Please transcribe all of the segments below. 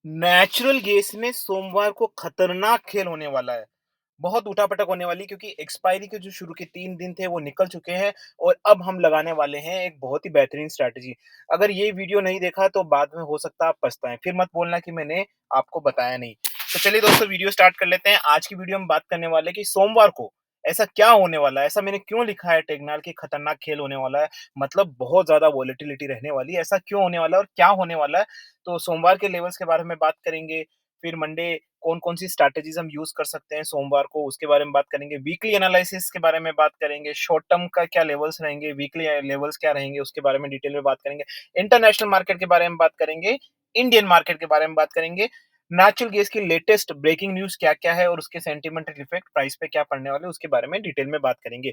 Natural gas में सोमवार को खतरनाक खेल होने वाला है। बहुत उठापटक होने वाली है क्योंकि एक्सपायरी के जो शुरू के 3 दिन थे वो निकल चुके हैं और अब हम लगाने वाले हैं एक बहुत ही बेहतरीन स्ट्रैटेजी। अगर ये वीडियो नहीं देखा तो बाद में हो सकता है आप पछताएँ। फिर मत बोलना कि मैंने आपको बताया नहीं। तो चलिए दोस्तों वीडियो स्टार्ट कर लेते हैं। आज की वीडियो में बात करने वाले हैं कि सोमवार को ऐसा क्या होने वाला है? ऐसा मैंने क्यों लिखा है टैगनाल कि खतरनाक खेल होने वाला है? मतलब बहुत ज़्यादा वोलेटिलिटी रहने वाली है। ऐसा क्यों होने वाला है और क्या होने वाला है? तो सोमवार के लेवल्स के बारे में बात करेंगे। फिर मंडे कौन-कौन सी स्ट्रैटेजीज़ हम यूज़ कर सकते हैं सोमवार को, उसके बारे में बात करेंगे। वीकली एनालिसिस के बारे में बात करेंगे। शॉर्ट टर्म का क्या लेवल्स रहेंगे, वीकली लेवल्स क्या रहेंगे, उसके बारे में डिटेल में बात करेंगे। इंटरनेशनल मार्केट के बारे में बात करेंगे। इंडियन मार्केट के बारे में बात करेंगे। नेचुरल गैस की लेटेस्ट ब्रेकिंग न्यूज़ क्या-क्या है और उसके सेंटिमेंटल इफेक्ट प्राइस पे क्या पड़ने वाले हैं, उसके बारे में डिटेल में बात करेंगे।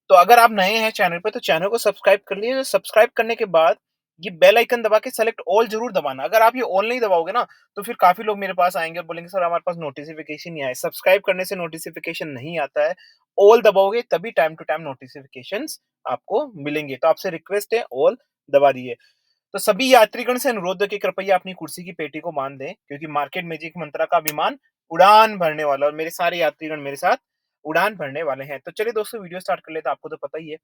तो अगर आप नए हैं चैनल पे तो चैनल को सब्सक्राइब कर लीजिए। सब्सक्राइब करने के बाद ये बेल आइकन दबा के सेलेक्ट ऑल ज़रूर दबाना। अगर आप ये ऑल नहीं दबाओगे ना, तो फिर काफ़ी लोग मेरे पास आएँगे और बोलेंगे सर हमारे पास नोटिफ़िकेशन नहीं आया। सब्सक्राइब करने से नोटिफ़िकेशन नहीं आता है। ऑल दबाओगे तभी टाइम टू टाइम नोटिफ़िकेशंस आपको मिलेंगे। तो आपसे रिक्वेस्ट है ऑल दबा दीजिए। तो सभी यात्रीगण से अनुरोध है कि कृपया अपनी कुर्सी की पेटी को बांध दें क्योंकि मार्केट मैजिक मंत्रा का विमान उड़ान भरने वाला है और मेरे सारे यात्रीगण मेरे साथ उड़ान भरने वाले हैं। तो चलिए दोस्तों वीडियो स्टार्ट कर लेते हैं। आपको तो पता ही है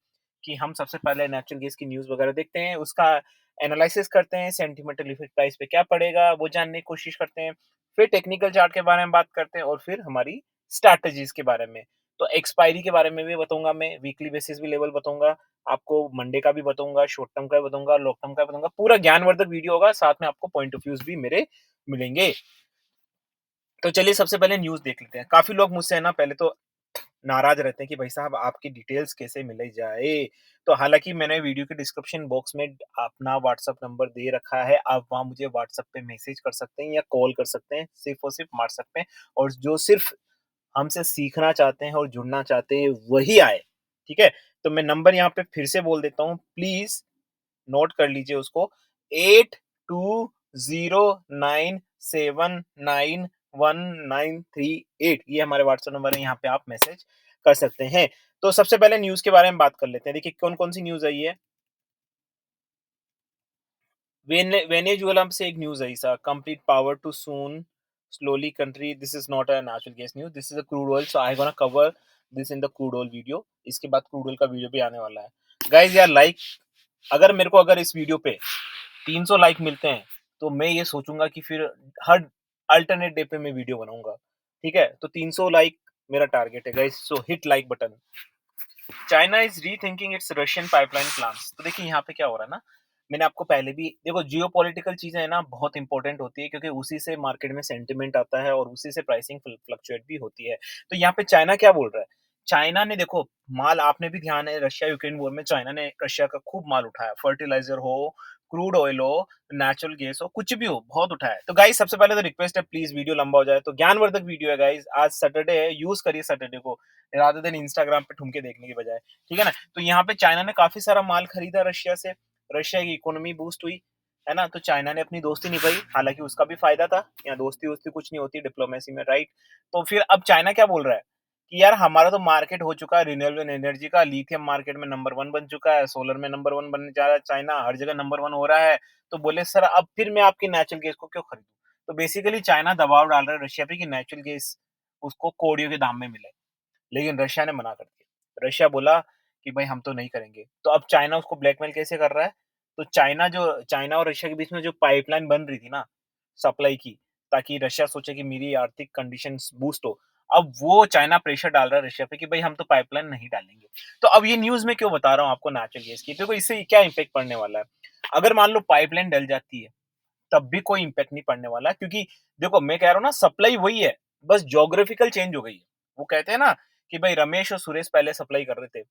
कि हम सबसे पहले नेचुरल गैस की न्यूज़ वगैरह देखते हैं, उसका एनालिसिस करते हैं, सेंटिमेंटल इफेक्ट प्राइस पे क्या पड़ेगा वो जानने की कोशिश करते हैं। फिर टेक्निकल चार्ट के बारे में बात करते हैं और फिर हमारी स्ट्रैटेजीज के बारे में। तो एक्सपायरी के बारे में भी बताऊंगा मैं, वीकली बेसिस भी लेवल बताऊंगा, आपको मंडे का भी बताऊंगा, शॉर्ट टर्म का भी बताऊंगा, लॉन्ग टर्म का भी बताऊंगा। पूरा ज्ञानवर्धक वीडियो होगा, साथ में आपको पॉइंट ऑफ व्यूज भी मेरे मिलेंगे। तो चलिए सबसे पहले न्यूज़ देख लेते हैं। काफ़ी लोग मुझसे है ना पहले तो नाराज़ रहते हैं कि भाई साहब आपकी डिटेल्स कैसे मिलाई जाए? तो हालाँकि मैंने वीडियो के डिस्क्रिप्शन बॉक्स में अपना व्हाट्सएप नंबर दे रखा है। आप वहाँ मुझे व्हाट्सएप पे मैसेज कर सकते हैं या कॉल कर सकते हैं। सिर्फ़ और सिर्फ़ व्हाट्सएप पे, और जो सिर्फ़ हमसे सीखना चाहते हैं और जुड़ना चाहते हैं वही आए, ठीक है? तो मैं नंबर यहाँ पे फिर से बोल देता हूँ, प्लीज़ नोट कर लीजिए उसको। 8209791938 ये हमारे व्हाट्सएप नंबर है, यहाँ पे आप मैसेज कर सकते हैं। तो सबसे पहले न्यूज़ के बारे में बात कर लेते हैं। देखिए कौन-कौन सी न्यूज़ आई है। वेनेजुएला से एक न्यूज़ आई सा, complete power too soon slowly country. This is not a natural gas news, this is a crude oil, so I gonna cover this in the crude oil video. इसके बाद crude oil का video भी आने वाला है। Guys यार like, अगर इस वीडियो पे 300 लाइक मिलते हैं, तो मैं ये सोचूँगा कि फिर हर अल्टरनेट डे पे मैं वीडियो बनाऊँगा, ठीक है? तो 300 लाइक मेरा टारगेट है guys, so hit like button. China is rethinking it's Russian pipeline plans. तो देखिए यहाँ पे क्या हो रहा है ना, मैंने आपको पहले भी देखो, जियोपॉलिटिकल चीज़ें है ना बहुत इंपॉर्टेंट होती है क्योंकि उसी से मार्केट में सेंटिमेंट आता है और उसी से प्राइसिंग फ्लक्चुएट भी होती है। तो यहाँ पे चाइना क्या बोल रहा है? चाइना ने देखो माल, आपने भी ध्यान है रशिया यूक्रेन वॉर में चाइना ने रशिया का खूब माल उठाया। फर्टिलाइज़र हो, क्रूड ऑयल हो, नेचुरल गैस हो, कुछ भी हो, बहुत उठाया है। तो गाइस सबसे पहले तो रिक्वेस्ट है प्लीज़ वीडियो लंबा हो जाए तो ज्ञानवर्धक वीडियो है गाइस। आज सैटरडे है, यूज़ करिए सैटरडे को रादर देन इंस्टाग्राम पे ठुमके देखने की बजाय। ठीक है ना? तो यहाँ पे चाइना ने काफ़ी सारा माल खरीदा रशिया से, रशिया की इकोनॉमी बूस्ट हुई, है ना? तो चाइना ने अपनी दोस्ती निभाई, हालाँकि उसका भी फ़ायदा था, यहाँ दोस्ती-वोस्ती कुछ नहीं होती डिप्लोमेसी में, राइट? तो फिर अब चाइना क्या बोल रहा है कि यार हमारा तो मार्केट हो चुका है रिन्यूएबल एनर्जी का, लिथियम मार्केट में नंबर 1 बन चुका है, सोलर में नंबर 1 बनने जा रहा है चाइना, हर जगह नंबर 1 हो रहा है। तो बोले सर अब फिर मैं आपकी नेचुरल गैस को क्यों खरीदूँ? तो बेसिकली चाइना दबाव डाल रहा है रशिया पे कि नेचुरल गैस उसको कौड़ियों के दाम में मिले। लेकिन रशिया ने मना कर दिया। रशिया बोला कि भाई हम तो नहीं करेंगे। तो अब चाइना उसको ब्लैकमेल कैसे कर रहा है? तो चाइना और रशिया के बीच में जो पाइपलाइन बन रही थी ना सप्लाई की, ताकि रशिया सोचे कि मेरी आर्थिक कंडीशंस बूस्ट हो। अब वो चाइना प्रेशर डाल रहा है रशिया पे कि भाई हम तो पाइपलाइन नहीं डालेंगे। तो अब ये न्यूज़ मैं क्यों बता रहा हूँ आपको नेचुरल गैस की? देखो इससे क्या इम्पैक्ट पड़ने वाला है? अगर मान लो पाइपलाइन डल जाती है, तब भी कोई इम्पैक्ट नहीं पड़ने वाला क्योंकि देखो मैं कह रहा हूँ ना सप्लाई वही है, बस ज्योग्राफिकल चेंज हो गई है। वो कहते हैं ना कि भाई रमेश और सुरेश पहले सप्लाई कर रहे थे।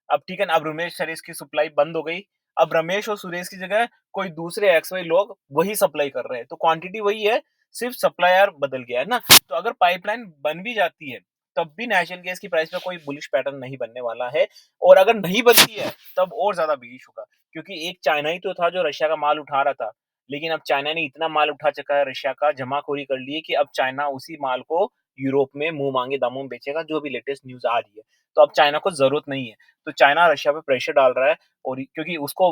अब ठीक है ना, अब रमेश सुरेश की सप्लाई बंद हो गई। अब रमेश और सुरेश की जगह कोई दूसरे एक्स वाई लोग वही सप्लाई कर रहे हैं। तो क्वांटिटी वही है, सिर्फ सप्लायर बदल गया है ना। तो अगर पाइपलाइन बन भी जाती है, तब भी नेचुरल गैस की प्राइस में कोई बुलिश पैटर्न नहीं बनने वाला है। और अगर नहीं बनती है, तब और ज्यादा बीच होगा क्योंकि एक चाइना ही तो था जो रशिया का माल उठा रहा था। लेकिन अब चाइना ने इतना माल उठा चुका है रशिया का, जमाखोरी कर ली है कि अब चाइना उसी माल को यूरोप में मुँह मांगे दामों में बेचेगा, जो अभी लेटेस्ट न्यूज़ आ रही है। तो अब चाइना को ज़रूरत नहीं है। तो चाइना रशिया पे प्रेशर डाल रहा है और क्योंकि उसको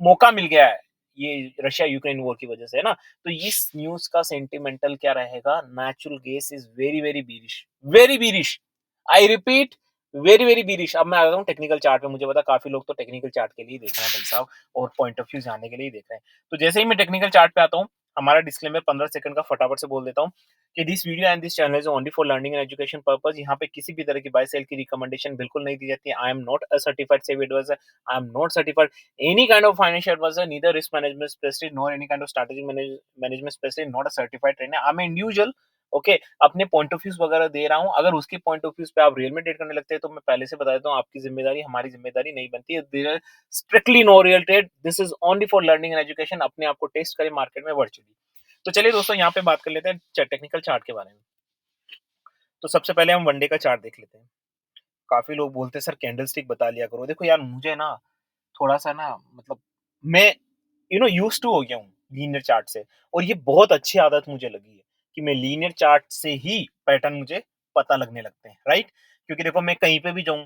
मौका मिल गया है। ये रशिया यूक्रेन वॉर की वजह से, है ना? तो इस न्यूज़ का सेंटिमेंटल क्या रहेगा? Natural gas is very, very bearish, very bearish. I repeat, very, very bearish. अब मैं आ रहा हूँ टेक्निकल चार्ट पे। मुझे पता है काफ़ी लोग तो टेक्निकल चार्ट के लिए ही देख रहे हैं भाई साहब, और पॉइंट ऑफ व्यू जानने के लिए ही देख रहे हैं। तो जैसे ही मैं टेक्निकल चार्ट पे आता हूँ, हमारा डिस्क्लेमर 15 सेकंड का फटाफट से बोल देता हूँ कि this video and this channel is only for learning and education purpose. यहाँ पे किसी भी तरह की बाय सेल की रिकमेंडेशन बिल्कुल नहीं दी जाती है। I am not a certified SEBI advisor, I am not certified any kind of financial advisor, neither risk management specialist nor any kind of strategic management specialist, not a certified trainer. I am individual, okay, अपने point of views वगैरह दे रहा हूँ। अगर उसके point of views पे आप real में ट्रेड करने लगते हैं तो मैं पहले से बता देता हूँ, आपकी जिम्मेदारी हमारी जिम्मेदारी नहीं बनती है। There are strictly no real trade, this is only for learning and education. अपने आप को टेस्ट करें मार्केट में वर्चुअली। तो चलिए दोस्तों, यहाँ पे बात कर लेते हैं टेक्निकल चार्ट के बारे में। तो सबसे पहले हम वनडे का चार्ट देख लेते हैं। काफी लोग बोलते हैं सर कैंडल स्टिक बता लिया करो। देखो यार, मुझे ना थोड़ा सा ना मतलब मैं यूज्ड टू हो गया हूँ लीनियर चार्ट से, और ये बहुत अच्छी आदत मुझे लगी है कि मैं लीनियर चार्ट से ही पैटर्न मुझे पता लगने लगते हैं, राइट? क्योंकि देखो, मैं कहीं पे भी जाऊँ,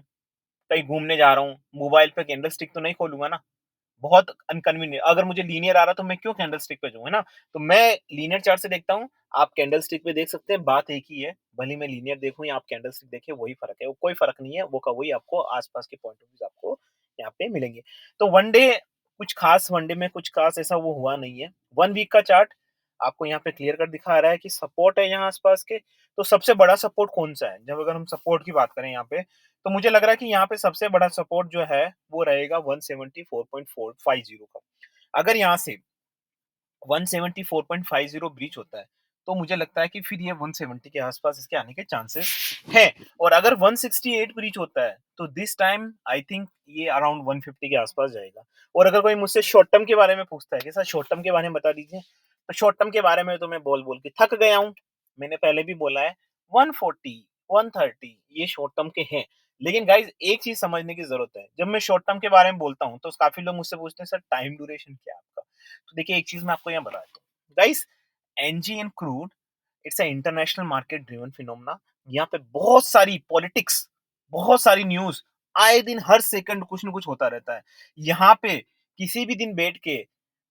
कहीं घूमने जा रहा हूँ, मोबाइल पे कैंडल स्टिक तो नहीं खोलूंगा ना, बहुत अनकन्वीनियंट। अगर मुझे लीनियर आ रहा तो मैं क्यों कैंडल स्टिक पे जाऊँ, है ना? तो मैं लीनियर चार्ट से देखता हूँ, आप कैंडल स्टिक पे देख सकते हैं, बात एक ही है। भले मैं लीनियर देखूँ या आप कैंडल स्टिक देखिए, वही फ़र्क है। वो कोई फ़र्क नहीं है, वो का वही आपको आस-पास के पॉइंट ऑफ व्यूज़ आपको यहाँ पे मिलेंगे। तो वनडे में कुछ खास ऐसा वो हुआ नहीं है। 1 वीक का चार्ट आपको यहाँ पे क्लियर कट दिखा रहा है कि सपोर्ट है यहाँ आस-पास के। तो सबसे बड़ा सपोर्ट कौन-सा है? जब अगर हम सपोर्ट की बात करें यहाँ पे, तो मुझे लग रहा है कि यहाँ पे सबसे बड़ा सपोर्ट जो है वो रहेगा 174.450 का। अगर यहाँ से 174.50 ब्रीच होता है, तो मुझे लगता है कि फिर ये 170 के आसपास इसके आने के चांसेस हैं। और अगर 168 ब्रीच होता है, तो दिस टाइम आई थिंक ये अराउंड 150 के आसपास जाएगा। और अगर कोई मुझसे शॉर्ट टर्म के बारे में पूछता है कि सर शॉर्ट टर्म के बारे में बता दीजिए, तो शॉर्ट टर्म के बारे में तो मैं बोल बोल के थक गया हूँ। मैंने पहले भी बोला है, 140, 130 ये शॉर्ट टर्म के हैं। लेकिन गाइस, एक चीज समझने की जरूरत है। जब मैं शॉर्ट टर्म के बारे में बोलता हूँ, तो काफी लोग मुझसे पूछते हैं सर टाइम ड्यूरेशन क्या है आपका? तो देखिए, एक चीज मैं आपको यहाँ बता देता हूँ guys, NG and crude, it's a international market driven phenomena. यहाँ पे बहुत सारी पॉलिटिक्स, बहुत सारी न्यूज, आए दिन हर सेकंड कुछ न कुछ होता रहता है। यहाँ पे किसी भी दिन बैठ के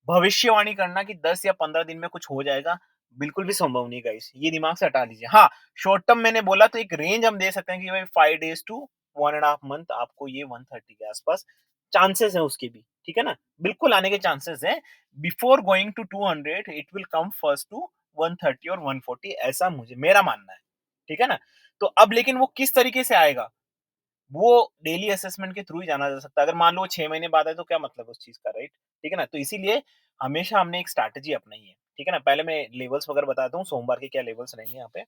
भविष्यवाणी करना कि 10 या 15 दिन में कुछ हो जाएगा, बिल्कुल भी संभव नहीं गाइस। ये दिमाग से हटा लीजिए। हाँ, शॉर्ट टर्म मैंने बोला तो एक रेंज हम दे सकते हैं कि भाई 5 डेज टू 1.5 मंथ आपको ये 130 के आसपास चांसेस है उसके भी, ठीक है ना? बिल्कुल आने के चांसेस हैं। Before going to 200 it will come first to 130 और 140, ऐसा मुझे मेरा मानना है, ठीक है ना? तो अब लेकिन वो किस तरीके से आएगा, वो डेली असेसमेंट के थ्रू ही जाना जा सकता है। अगर मान लो 6 महीने बाद है तो क्या मतलब उस चीज़ का, राइट? ठीक है ना? तो इसीलिए हमेशा हमने एक स्ट्रैटेजी अपनाई है, ठीक है ना? पहले मैं लेवल्स वगैरह बताता हूँ, सोमवार के क्या लेवल्स रहेंगे यहाँ पे।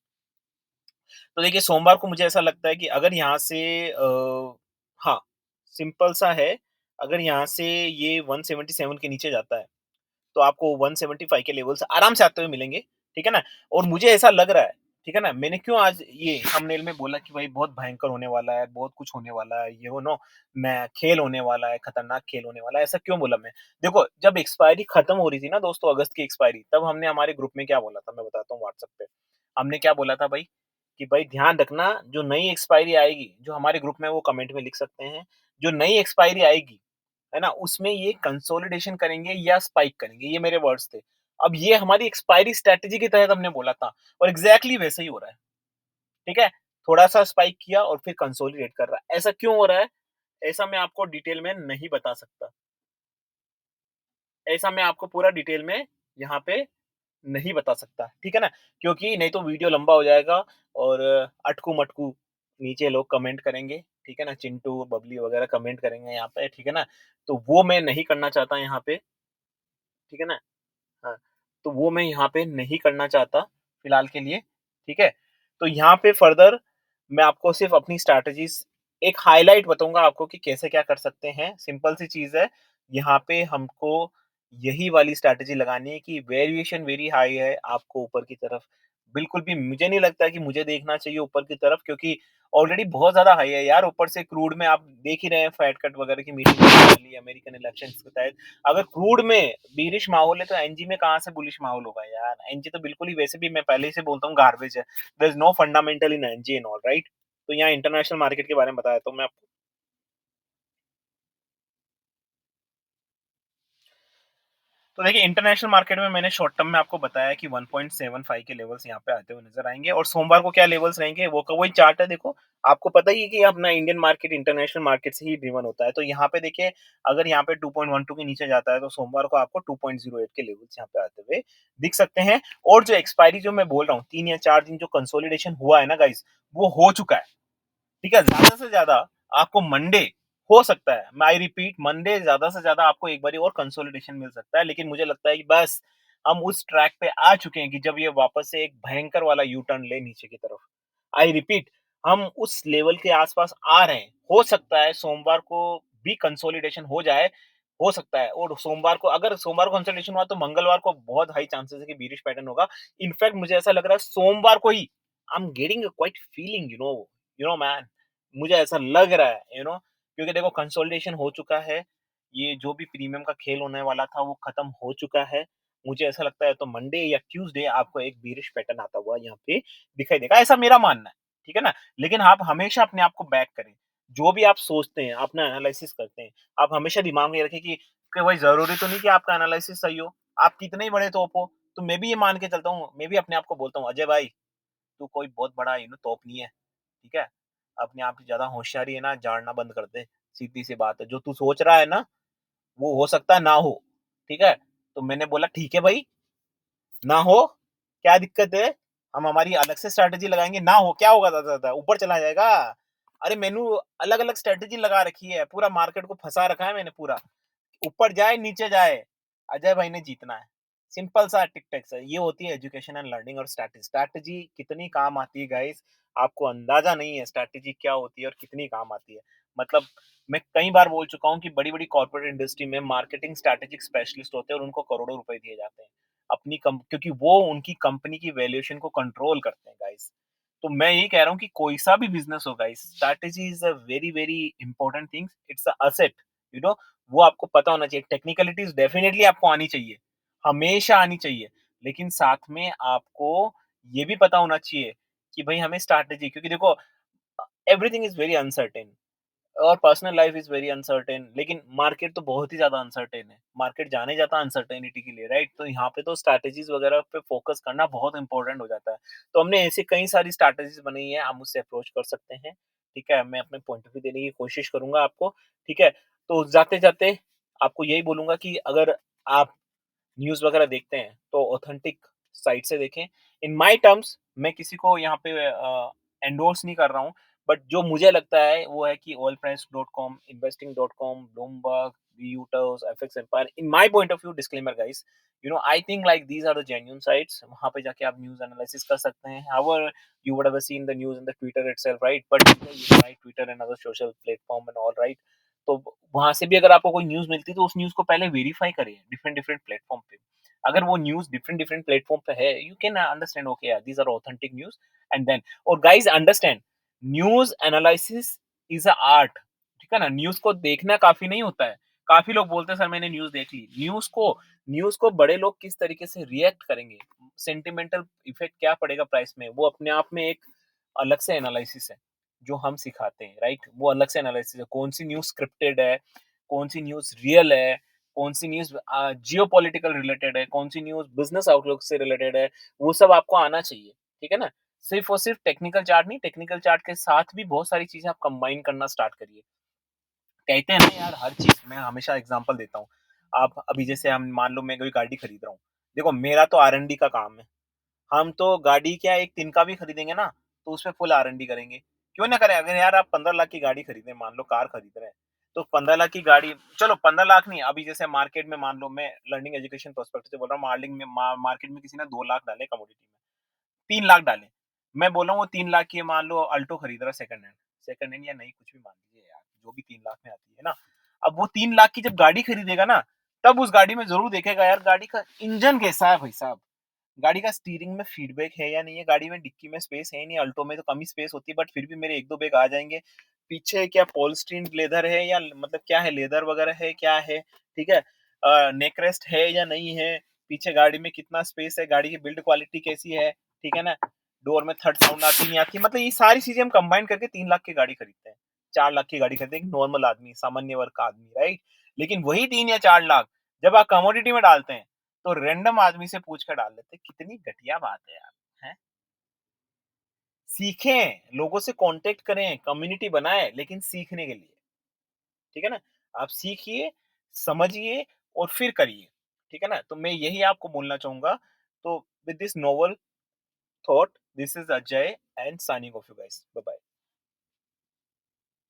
तो देखिए, सोमवार को मुझे ऐसा लगता है कि अगर यहाँ से हाँ, सिंपल सा है, अगर यहाँ से ये 177 के नीचे जाता है, तो आपको 175 के लेवल्स आराम से आते हुए मिलेंगे, ठीक है ना? और मुझे ऐसा लग रहा है, ठीक है ना? मैंने क्यों आज ये थंबनेल में बोला कि भाई बहुत भयंकर होने वाला है, बहुत कुछ होने वाला है, ये हो नो मैं खेल होने वाला है, खतरनाक खेल होने वाला है, ऐसा क्यों बोला मैं? देखो, जब एक्सपायरी खत्म हो रही थी ना दोस्तों, अगस्त की एक्सपायरी, तब हमने हमारे ग्रुप में क्या बोला था, मैं बताता हूँ व्हाट्सएप पे। हमने क्या बोला था भाई, कि भाई ध्यान रखना, जो नई एक्सपायरी आएगी, जो हमारे ग्रुप में, वो कमेंट में लिख सकते हैं, जो नई एक्सपायरी आएगी, है ना? उसमें ये कंसोलिडेशन करेंगे या स्पाइक करेंगे, ये मेरे वर्ड्स थे। अब ये हमारी एक्सपायरी स्ट्रैटेजी के तहत हमने बोला था, और एग्ज़ैक्टली वैसे ही हो रहा है, ठीक है? थोड़ा-सा स्पाइक किया और फिर कंसोलिडेट कर रहा है। ऐसा क्यों हो रहा है? ऐसा मैं आपको डिटेल में नहीं बता सकता। ऐसा मैं आपको पूरा डिटेल में यहाँ पे नहीं बता सकता, ठीक है ना? क्योंकि नहीं तो वीडियो लंबा हो जाएगा, और अटकू-मटकू नीचे लोग कमेंट करेंगे, ठीक है ना? चिंटू, बबली वगैरह कमेंट करेंगे यहाँ पे, ठीक है ना? तो वो मैं नहीं करना चाहता यहाँ पे, ठीक है ना? हाँ, तो वो मैं यहाँ पे नहीं करना चाहता फिलहाल के लिए, ठीक है? तो यहाँ पे फर्दर मैं आपको सिर्फ़ अपनी स्ट्रैटेजीज़ एक हाइलाइट बताऊँगा आपको कि कैसे क्या कर सकते हैं। सिंपल सी चीज़ है, यहाँ पे हमको यही वाली स्ट्रैटेजी लगानी है कि वेरिएशन वेरी हाई है आपको ऊपर की तरफ। बिल्कुल भी मुझे नहीं लगता है कि मुझे देखना चाहिए ऊपर की तरफ, क्योंकि ऑलरेडी बहुत ज़्यादा हाई है यार। ऊपर से क्रूड में आप देख ही रहे हैं, फैट कट वगैरह की मीटिंग होने वाली है अमेरिकन इलेक्शंस के तहत। अगर क्रूड में बीरिश माहौल है तो एनजी में कहाँ से बुलिश माहौल होगा यार? एनजी तो बिल्कुल ही, वैसे भी मैं पहले ही से बोलता हूँ, गार्बेज है। There is no fundamental in NG and all, right? तो यहाँ इंटरनेशनल मार्केट के बारे में बताया तो मैं आपको। तो देखिए इंटरनेशनल मार्केट में मैंने शॉर्ट टर्म में आपको बताया कि 1.75 के लेवल्स यहाँ पे आते हुए नज़र आएँगे और सोमवार को क्या लेवल्स रहेंगे वो का वही चार्ट है देखो। आपको पता ही है कि अपना इंडियन मार्केट इंटरनेशनल मार्केट से ही ड्रिवन होता है। तो यहाँ पे देखिए अगर यहाँ पे 2.12 के नीचे जाता है तो सोमवार को आपको 2.08 के लेवल्स यहाँ पे आते हुए दिख सकते हैं। और जो एक्सपायरी जो मैं बोल रहा हूँ 3 या 4 दिन जो कंसोलिडेशन हुआ है ना गाइस, वो हो चुका है। ठीक है, ज़्यादा से ज़्यादा आपको मंडे हो सकता है, मैं आई रिपीट मंडे ज़्यादा से ज़्यादा आपको एक बारी और कंसोलिडेशन मिल सकता है, लेकिन मुझे लगता है कि बस हम उस ट्रैक पे आ चुके हैं कि जब ये वापस से एक भयंकर वाला यू टर्न ले नीचे की तरफ। आई रिपीट हम उस लेवल के आस-पास आ रहे हैं। हो सकता है सोमवार को भी कंसोलिडेशन हो जाए, हो सकता है और सोमवार को अगर सोमवार को कंसोलिडेशन हुआ तो मंगलवार को बहुत हाई चांसेस है कि बीरिश पैटर्न होगा। इनफैक्ट मुझे ऐसा लग रहा है सोमवार को ही I am getting a quiet feeling you know man मुझे ऐसा लग रहा है क्योंकि देखो कंसोलिडेशन हो चुका है। ये जो भी प्रीमियम का खेल होने वाला था वो खत्म हो चुका है। मुझे ऐसा लगता है तो मंडे या ट्यूसडे आपको एक बीरिश पैटर्न आता हुआ यहाँ पे दिखाई देगा, ऐसा मेरा मानना है। ठीक है ना? लेकिन आप हमेशा अपने आप को बैक करें। जो भी आप सोचते हैं, अपना एनालिसिस करते हैं, आप हमेशा दिमाग में ये रखें कि भाई ज़रूरी तो नहीं कि आपका एनालिसिस सही हो। आप कितने ही बड़े तोप हो, तो मैं भी ये मान के चलता हूँ, मैं भी अपने आप को बोलता हूँ, "अजय भाई, तू कोई बहुत बड़ा तोप नहीं है।" ठीक है? अपने आप की ज़्यादा होशियारी है ना झाड़ना बंद कर दे, सीधी-सी बात है। जो तू सोच रहा है ना, वो हो सकता है ना हो, ठीक है? तो मैंने बोला ठीक है भाई, ना हो, क्या दिक्कत है? हम हमारी अलग से स्ट्रैटेजी लगाएँगे, ना हो क्या होगा ज़्यादा से ज़्यादा? ऊपर चला जाएगा। अरे मैंने अलग-अलग स्ट्रैटेजी लगा रखी है, पूरा मार्केट को फँसा रखा है मैंने पूरा। ऊपर जाए, नीचे जाए, अजय भाई ने जीतना है। सिंपल सा टिक टेक्स है। ये होती है एजुकेशन एंड लर्निंग और स्ट्रैटेजी। स्ट्रैटेजी कितनी काम आती है गाइस, आपको अंदाज़ा नहीं है स्ट्रैटेजी क्या होती है और कितनी काम आती है। मतलब मैं कई बार बोल चुका हूँ कि बड़ी-बड़ी कॉर्पोरेट इंडस्ट्री में मार्केटिंग स्ट्रैटेजिक स्पेशलिस्ट होते हैं और उनको करोड़ों रुपए दिए जाते हैं। अपनी कम क्योंकि वो उनकी कंपनी की वैल्यूएशन को कंट्रोल करते हैं गाइस। तो मैं यही कह रहा हूँ कि कोई सा भी बिज़नेस हो guys, strategy is a very, very important thing. It's a asset, you know वो आपको पता होना चाहिए। टेक्निकलिटीज़ डेफिनिटली आपको आनी चाहिए, हमेशा आनी चाहिए। लेकिन साथ में आपको ये भी पता होना चाहिए कि भई हमें स्ट्रैटेजी क्योंकि देखो एवरीथिंग इज़ वेरी अनसर्टेन और personal life is very uncertain लेकिन मार्केट तो बहुत ही ज़्यादा अनसर्टेन है। मार्केट जाने जाता है अनसर्टेनिटी के लिए राइट? तो यहाँ पे तो स्ट्रैटेजीज़ वगैरह पे फ़ोकस करना बहुत इम्पोर्टेंट हो जाता है। तो हमने ऐसी कई सारी स्ट्रैटेजीज़ बनाई है, आप मुझसे अप्रोच कर सकते हैं। ठीक है? मैं अपने पॉइंट ऑफ व्यू देने की कोशिश करूँगा आपको। ठीक है? तो जाते-जाते आपको यही बोलूँगा कि अगर आप न्यूज़ वगैरह देखते हैं तो ऑथेंटिक साइट से देखें। इन माय टर्म्स मैं किसी को यहाँ पे एंडोर्स नहीं कर रहा हूँ, बट जो मुझे लगता है वो है कि oilprice.com, investing.com, Bloomberg, Reuters, FX Empire. In my point of view, disclaimer guys, I think like these are the genuine sites. वहाँ पे जाके आप न्यूज़ एनालिसिस कर सकते हैं. However, you would have seen the news in the Twitter itself, right? But you know, Twitter and other social platform and all, right? तो वहाँ से भी अगर आपको कोई न्यूज़ मिलती है तो उस न्यूज़ को पहले वेरीफाई करिए डिफरेंट डिफरेंट प्लेटफॉर्म पे। अगर वो न्यूज़ डिफरेंट डिफरेंट प्लेटफॉर्म पे है यू कैन अंडरस्टैंड ओके यार these are authentic news and then और guys understand news analysis is a art. ठीक है ना? न्यूज़ को देखना काफ़ी नहीं होता है। काफ़ी लोग बोलते हैं सर मैंने न्यूज़ देख ली। न्यूज़ को बड़े लोग किस तरीके से रिएक्ट करेंगे, सेंटिमेंटल इफेक्ट क्या पड़ेगा प्राइस में, वो अपने आप में एक अलग से एनालिसिस है। जो हम सिखाते हैं, राइट? वो अलग से एनालिसिस है। कौन-सी न्यूज़ स्क्रिप्टेड है, कौन-सी न्यूज़ रियल है, कौन-सी न्यूज़ जियोपॉलिटिकल रिलेटेड है, कौन-सी न्यूज़ बिज़नेस आउटलुक से रिलेटेड है, वो सब आपको आना चाहिए। ठीक है ना? सिर्फ़ और सिर्फ़ टेक्निकल चार्ट नहीं, टेक्निकल चार्ट के साथ भी बहुत सारी चीज़ें आप कंबाइन करना स्टार्ट करिए। कहते हैं ना यार हर चीज़ मैं हमेशा एग्ज़ाम्पल देता हूँ। आप अभी जैसे हम मान लो मैं कोई गाड़ी खरीद रहा हूँ। देखो मेरा तो आर-एन-डी का काम है। हम तो गाड़ी क्या एक तिनका भी खरीदेंगे ना, तो उसपे फुल आर-एन-डी करेंगे। क्यों ना करें? अगर यार आप 15 लाख की गाड़ी खरीदें, मान लो कार खरीद रहे हैं, तो 15 लाख की गाड़ी चलो 15 लाख नहीं, अभी जैसे मार्केट में मान लो मैं लर्निंग एजुकेशन पर्सपेक्टिव से बोल रहा हूँ, मार्केट में किसी ने 2 लाख डाले कमोडिटी में, 3 लाख डाले। मैं बोल रहा हूँ वो 3 लाख की मान लो अल्टो खरीद रहा है सेकंड हैंड या नई कुछ भी मान लीजिए यार, जो भी 3 लाख में आती है ना। अब वो 3 लाख की जब गाड़ी खरीदेगा ना, तब उस गाड़ी में ज़रूर देखेगा यार गाड़ी का इंजन कैसा है भाई साहब। गाड़ी का स्टीयरिंग में फीडबैक है या नहीं है, गाड़ी में डिक्की में स्पेस है नहीं, अल्टो में तो कम ही स्पेस होती है बट फिर भी मेरे 1-2 बैग आ जाएँगे। पीछे क्या पॉलिस्टीरीन लेदर है या मतलब क्या है लेदर वगैरह है, क्या है, ठीक है? नेक रेस्ट है या नहीं है, पीछे गाड़ी में कितना स्पेस है, गाड़ी की बिल्ड क्वालिटी कैसी है, ठीक है ना? डोर में थर्ड साउंड आती नहीं आती, मतलब ये सारी चीज़ें हम कंबाइन करके 3 लाख की गाड़ी खरीदते हैं। 4 लाख की गाड़ी खरीदते हैं एक नॉर्मल आदमी, सामान्य वर्ग का आदमी, राइट? लेकिन वही 3 या 4 लाख जब आप कमोडिटी में डालते हैं, तो रैंडम आदमी से पूछ कर डाल देते हैं, कितनी घटिया बात है यार, हैं? सीखें, लोगों से कॉन्टैक्ट करें, कम्युनिटी बनाएँ, लेकिन सीखने के लिए, ठीक है ना? आप सीखिए, समझिए और फिर करिए, ठीक है ना? तो मैं यही आपको बोलना चाहूँगा। तो with this novel thought, this is Ajay and signing off you guys. Bye bye.